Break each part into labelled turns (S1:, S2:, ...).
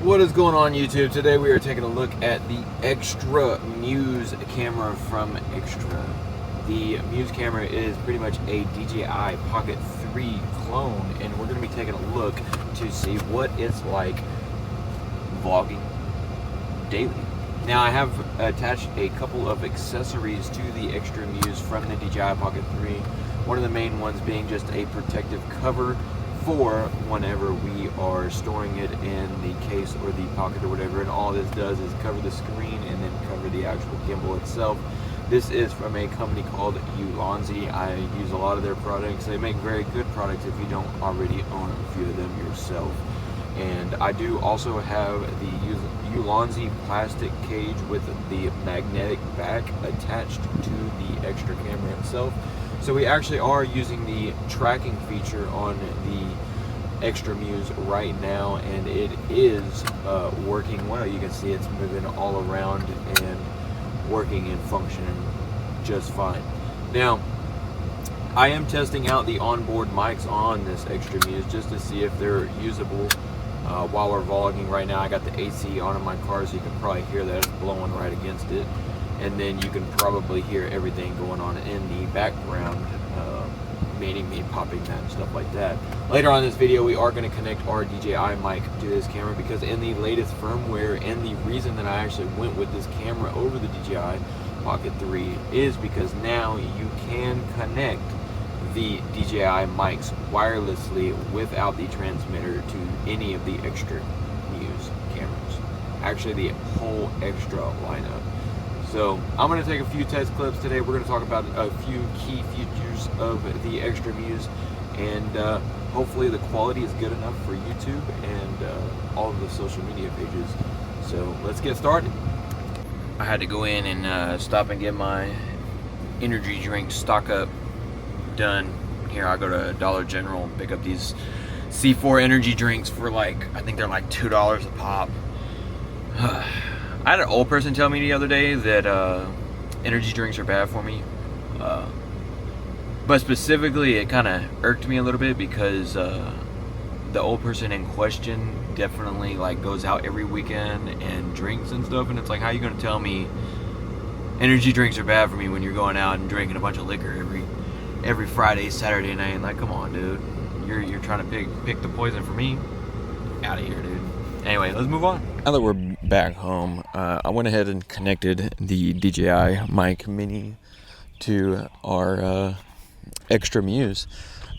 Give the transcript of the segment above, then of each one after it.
S1: What is going on, YouTube? Today we are taking a look at the Xtra Muse camera from Xtra. The Muse camera is pretty much a DJI Pocket 3 clone, and we're going to be taking a look to see what it's like vlogging daily. Now, I have attached a couple of accessories to the Xtra Muse from the DJI Pocket 3. One of the main ones being just a protective cover for whenever we are storing it in the case or the pocket or whatever, and all this does is cover the screen and then cover the actual gimbal itself. This is from a company called Ulanzi. I use a lot of their products. They make very good products if you don't already own a few of them yourself. And I do also have the Ulanzi plastic cage with the magnetic back attached to the Xtra camera itself. So we actually are using the tracking feature on the Xtra Muse right now, and it is working well. You can see it's moving all around and working and functioning just fine. Now, I am testing out the onboard mics on this Xtra Muse just to see if they're usable while we're vlogging. Right now I got the AC on in my car, so you can probably hear that it's blowing right against it. And then you can probably hear everything going on in the background, meaning me popping that and stuff like that. Later on in this video, we are going to connect our DJI mic to this camera, because in the latest firmware, and the reason that I actually went with this camera over the DJI Pocket 3 is because now you can connect the DJI mics wirelessly without the transmitter to any of the Xtra Muse cameras. Actually, the whole Xtra lineup. So I'm going to take a few test clips today. We're going to talk about a few key features of the Xtra Muse, and hopefully the quality is good enough for YouTube and all of the social media pages. So let's get started. I had to go in and stop and get my energy drink stock up done. Here I go to Dollar General and pick up these C4 energy drinks for I think they're like $2 a pop. I had an old person tell me the other day that energy drinks are bad for me, but specifically it kind of irked me a little bit because the old person in question definitely goes out every weekend and drinks and stuff, and it's like, how are you going to tell me energy drinks are bad for me when you're going out and drinking a bunch of liquor every Friday, Saturday night? Like, come on, dude, you're trying to pick the poison for me? Out of here, dude. Anyway, let's move on. Now that we're back home, I went ahead and connected the DJI Mic Mini to our Xtra Muse.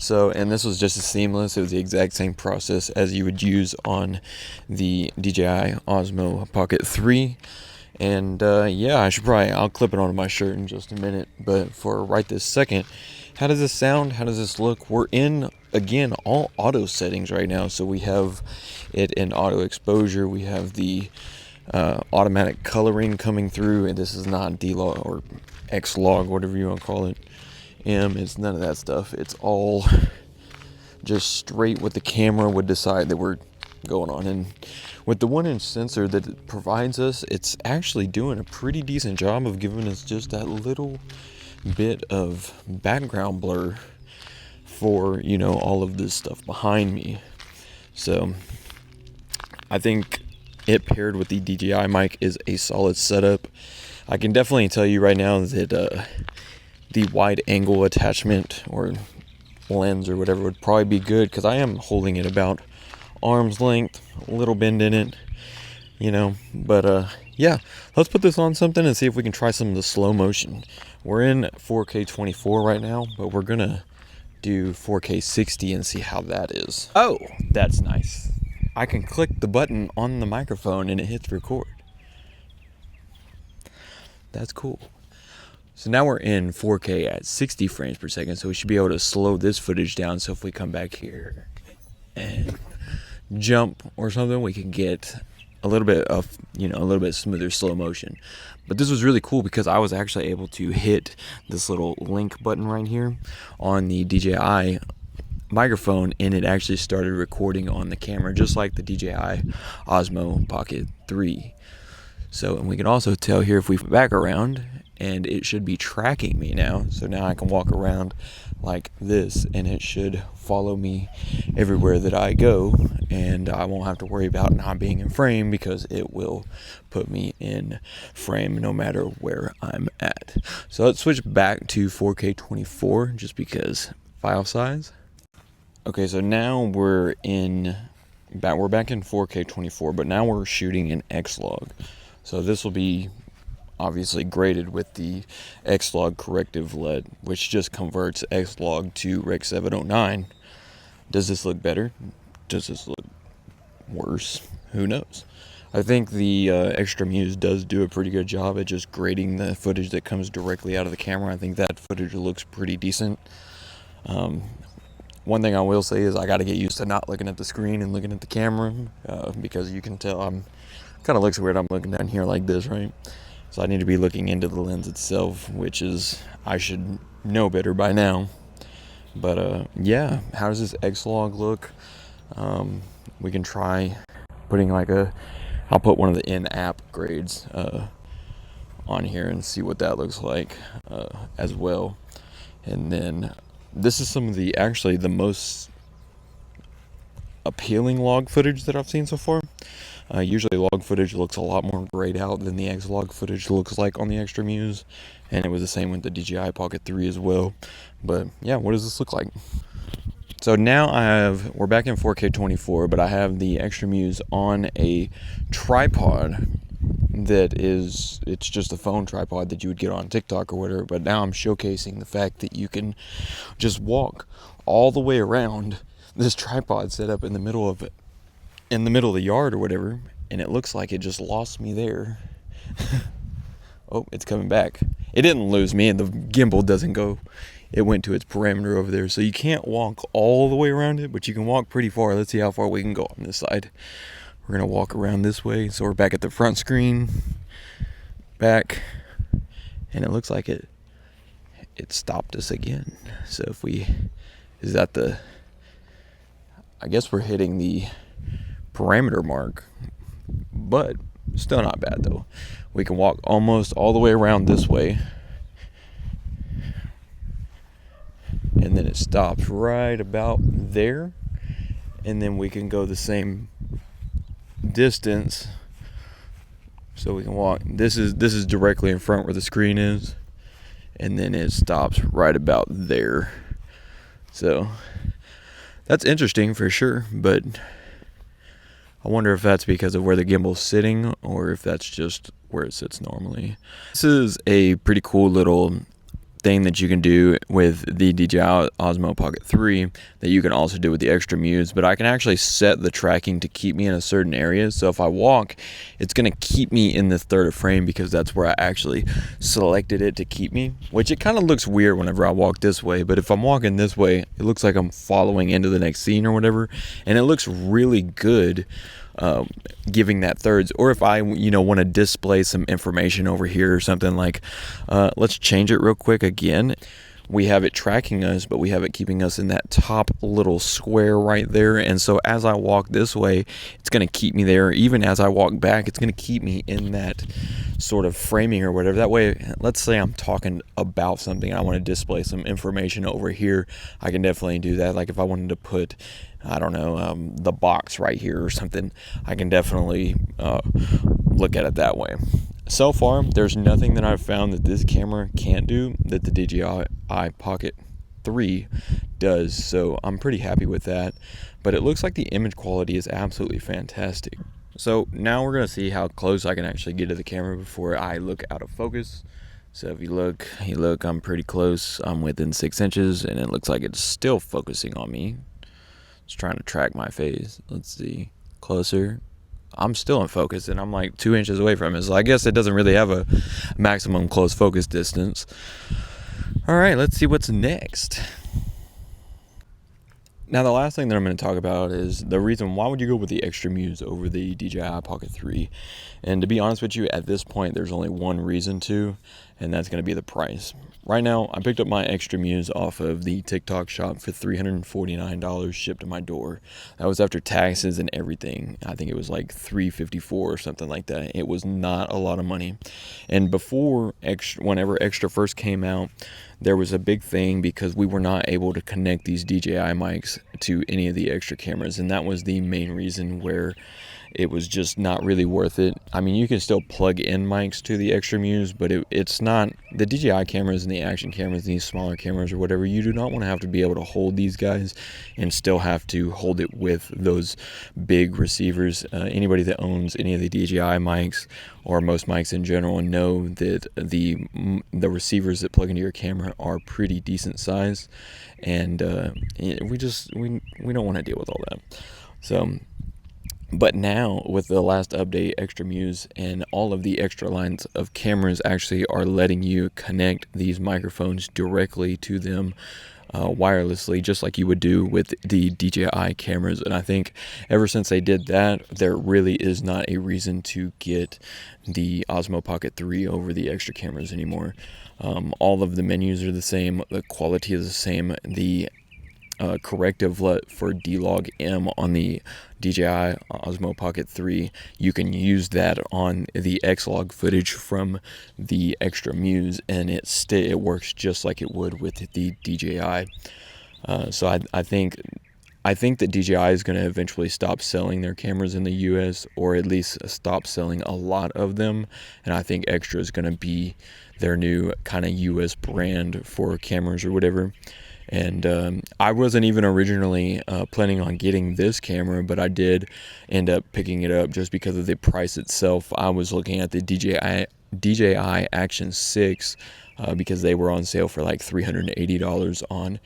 S1: And this was just as seamless. It was the exact same process as you would use on the DJI Osmo Pocket 3. And yeah, I'll clip it onto my shirt in just a minute. But for right this second, how does this sound? How does this look? We're in, again, all auto settings right now. So we have it in auto exposure. We have the automatic coloring coming through. And this is not D-Log or X-Log, whatever you want to call it. It's none of that stuff. It's all just straight what the camera would decide that we're going on. And with the 1-inch sensor that it provides us, it's actually doing a pretty decent job of giving us just that little bit of background blur for, all of this stuff behind me. So I think it paired with the DJI mic is a solid setup. I can definitely tell you right now that the wide angle attachment or lens or whatever would probably be good, because I am holding it about arm's length, a little bend in it, but yeah, let's put this on something and see if we can try some of the slow motion. We're in 4K 24 right now, but we're gonna do 4K 60 and see how that is. Oh, that's nice. I can click the button on the microphone and it hits record. That's cool. So now we're in 4K at 60 frames per second, so we should be able to slow this footage down. So if we come back here and jump or something, we can get a little bit of, a little bit smoother slow motion. But this was really cool because I was actually able to hit this little link button right here on the DJI microphone, and it actually started recording on the camera, just like the DJI Osmo Pocket 3. So, and we can also tell here if we back around, and it should be tracking me now. So now I can walk around like this, and it should follow me everywhere that I go, and I won't have to worry about not being in frame because it will put me in frame no matter where I'm at. So let's switch back to 4K 24 just because file size. Okay, so now we're back in 4K 24, but now we're shooting in Xlog. So this will be obviously graded with the Xlog corrective LED, which just converts Xlog to Rec 709. Does this look better? Does this look worse? Who knows? I think the Xtra Muse does do a pretty good job at just grading the footage that comes directly out of the camera. I think that footage looks pretty decent. One thing I will say is I got to get used to not looking at the screen and looking at the camera, because you can tell I'm kind of looks weird. I'm looking down here like this, right? So I need to be looking into the lens itself, which is, I should know better by now. But yeah, how does this Xlog look? We can try putting I'll put one of the in-app grades on here and see what that looks like as well. And then this is some of the most appealing log footage that I've seen so far. Usually log footage looks a lot more grayed out than the Xlog footage looks like on the Xtra Muse, and it was the same with the Dji Pocket 3 as well. But yeah, what does this look like? So now we're back in 4K 24, but I have the Xtra Muse on a tripod it's just a phone tripod that you would get on TikTok or whatever, but now I'm showcasing the fact that you can just walk all the way around this tripod set up in the middle of the yard or whatever, and it looks like it just lost me there. Oh, it's coming back. It didn't lose me, and the gimbal doesn't go. It went to its parameter over there, so you can't walk all the way around it, but you can walk pretty far. Let's see how far we can go on this side. We're gonna walk around this way, so we're back at the front screen, back, and it looks like it stopped us again. So I guess we're hitting the parameter mark, but still not bad though. We can walk almost all the way around this way, and then it stops right about there, and then we can go the same distance, so we can walk. This is directly in front where the screen is, and then it stops right about there. So that's interesting for sure, but I wonder if that's because of where the gimbal's sitting or if that's just where it sits normally. This is a pretty cool little thing that you can do with the Dji Osmo Pocket 3 that you can also do with the Xtra Muse, but I can actually set the tracking to keep me in a certain area. So if I walk, it's going to keep me in the third of frame because that's where I actually selected it to keep me, which it kind of looks weird whenever I walk this way, but if I'm walking this way, it looks like I'm following into the next scene or whatever, and it looks really good giving that thirds. Or if I want to display some information over here or something, like let's change it real quick again. We have it tracking us, but we have it keeping us in that top little square right there, and so as I walk this way, it's going to keep me there. Even as I walk back, it's going to keep me in that sort of framing or whatever. That way, let's say I'm talking about something and I want to display some information over here, I can definitely do that. Like if I wanted to put, I don't know, the box right here or something, I can definitely look at it that way. So far, there's nothing that I've found that this camera can't do that the Dji Pocket 3 does, so I'm pretty happy with that. But it looks like the image quality is absolutely fantastic. So now we're going to see how close I can actually get to the camera before I look out of focus. So if you look, I'm pretty close. I'm within 6 inches, and it looks like it's still focusing on me. It's trying to track my face. Let's see. Closer. I'm still in focus, and I'm like 2 inches away from it. So I guess it doesn't really have a maximum close focus distance. All right, let's see what's next. Now, the last thing that I'm going to talk about is the reason why would you go with the Xtra Muse over the Dji Pocket 3. And to be honest with you, at this point, there's only one reason to, and that's going to be the price.
S2: right now, I picked up my Xtra Muse off of the TikTok shop for $349 shipped to my door. That was after taxes and everything. I think it was like $354 or something like that. It was not a lot of money. And before whenever Xtra first came out, there was a big thing because we were not able to connect these DJI mics to any of the Xtra cameras, and that was the main reason where it was just not really worth it. I mean, you can still plug in mics to the Xtra Muse, but it's not, the DJI cameras and the action cameras, these smaller cameras or whatever, you do not want to have to be able to hold these guys and still have to hold it with those big receivers. Anybody that owns any of the DJI mics or most mics in general know that the receivers that plug into your camera are pretty decent size, and we don't want to deal with all that. So, but now, with the last update, Xtra Muse and all of the Xtra lines of cameras actually are letting you connect these microphones directly to them wirelessly, just like you would do with the DJI cameras. And I think ever since they did that, there really is not a reason to get the Osmo Pocket 3 over the Xtra cameras anymore. All of the menus are the same, the quality is the same, the corrective LUT for D-Log M on the DJI Osmo Pocket 3, you can use that on the X-Log footage from the Xtra Muse, and it works just like it would with the DJI. So I think that DJI is going to eventually stop selling their cameras in the US, or at least stop selling a lot of them, and I think Xtra is going to be their new kind of US brand for cameras or whatever. And I wasn't even originally planning on getting this camera, but I did end up picking it up just because of the price itself. I was looking at the DJI Action 6 because they were on sale for like $380 on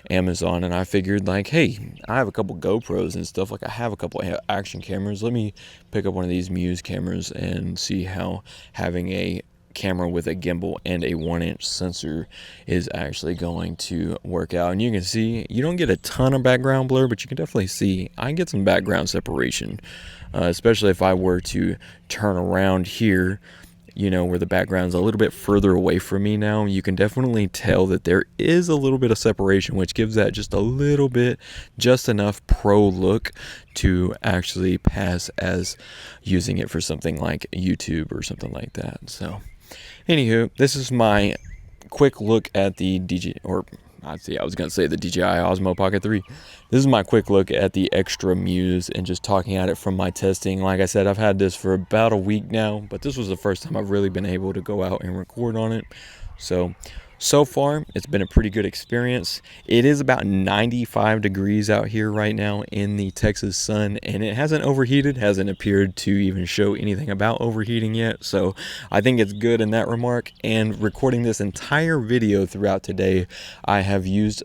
S2: Amazon, and I figured, like, hey, I have a couple GoPros and stuff, like I have a couple action cameras, let me pick up one of these Muse cameras and see how having a camera with a gimbal and a 1-inch sensor is actually going to work out. And you can see, you don't get a ton of background blur, but you can definitely see I get some background separation, especially if I were to turn around here, where the background's a little bit further away from me now. You can definitely tell that there is a little bit of separation, which gives that just a little bit, just enough pro look to actually pass as using it for something like YouTube or something like that. So anywho, this is my quick look at the DJI Osmo Pocket 3. This is my quick look at the Xtra Muse and just talking at it from my testing. Like I said, I've had this for about a week now, but this was the first time I've really been able to go out and record on it. So far, it's been a pretty good experience. It is about 95 degrees out here right now in the Texas sun, and it hasn't overheated, hasn't appeared to even show anything about overheating yet. So I think it's good in that remark. And recording this entire video throughout today, I have used,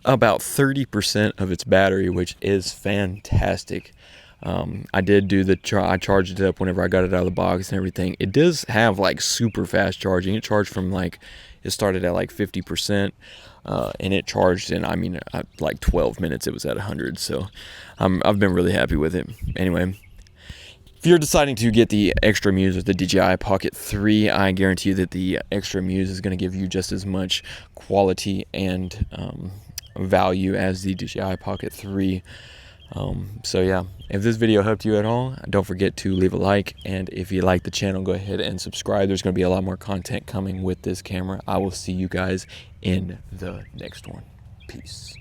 S2: about 30% of its battery, which is fantastic. I did do I charged it up whenever I got it out of the box and everything. It does have like super fast charging. It charged from it started at like 50%, and it charged in, like 12 minutes it was at 100. So I've been really happy with it. Anyway, if you're deciding to get the Xtra Muse or the DJI Pocket 3, I guarantee you that the Xtra Muse is going to give you just as much quality and value as the DJI Pocket 3. So yeah, if this video helped you at all, don't forget to leave a like, and if you like the channel, go ahead and subscribe. There's going to be a lot more content coming with this camera. I will see you guys in the next one. Peace.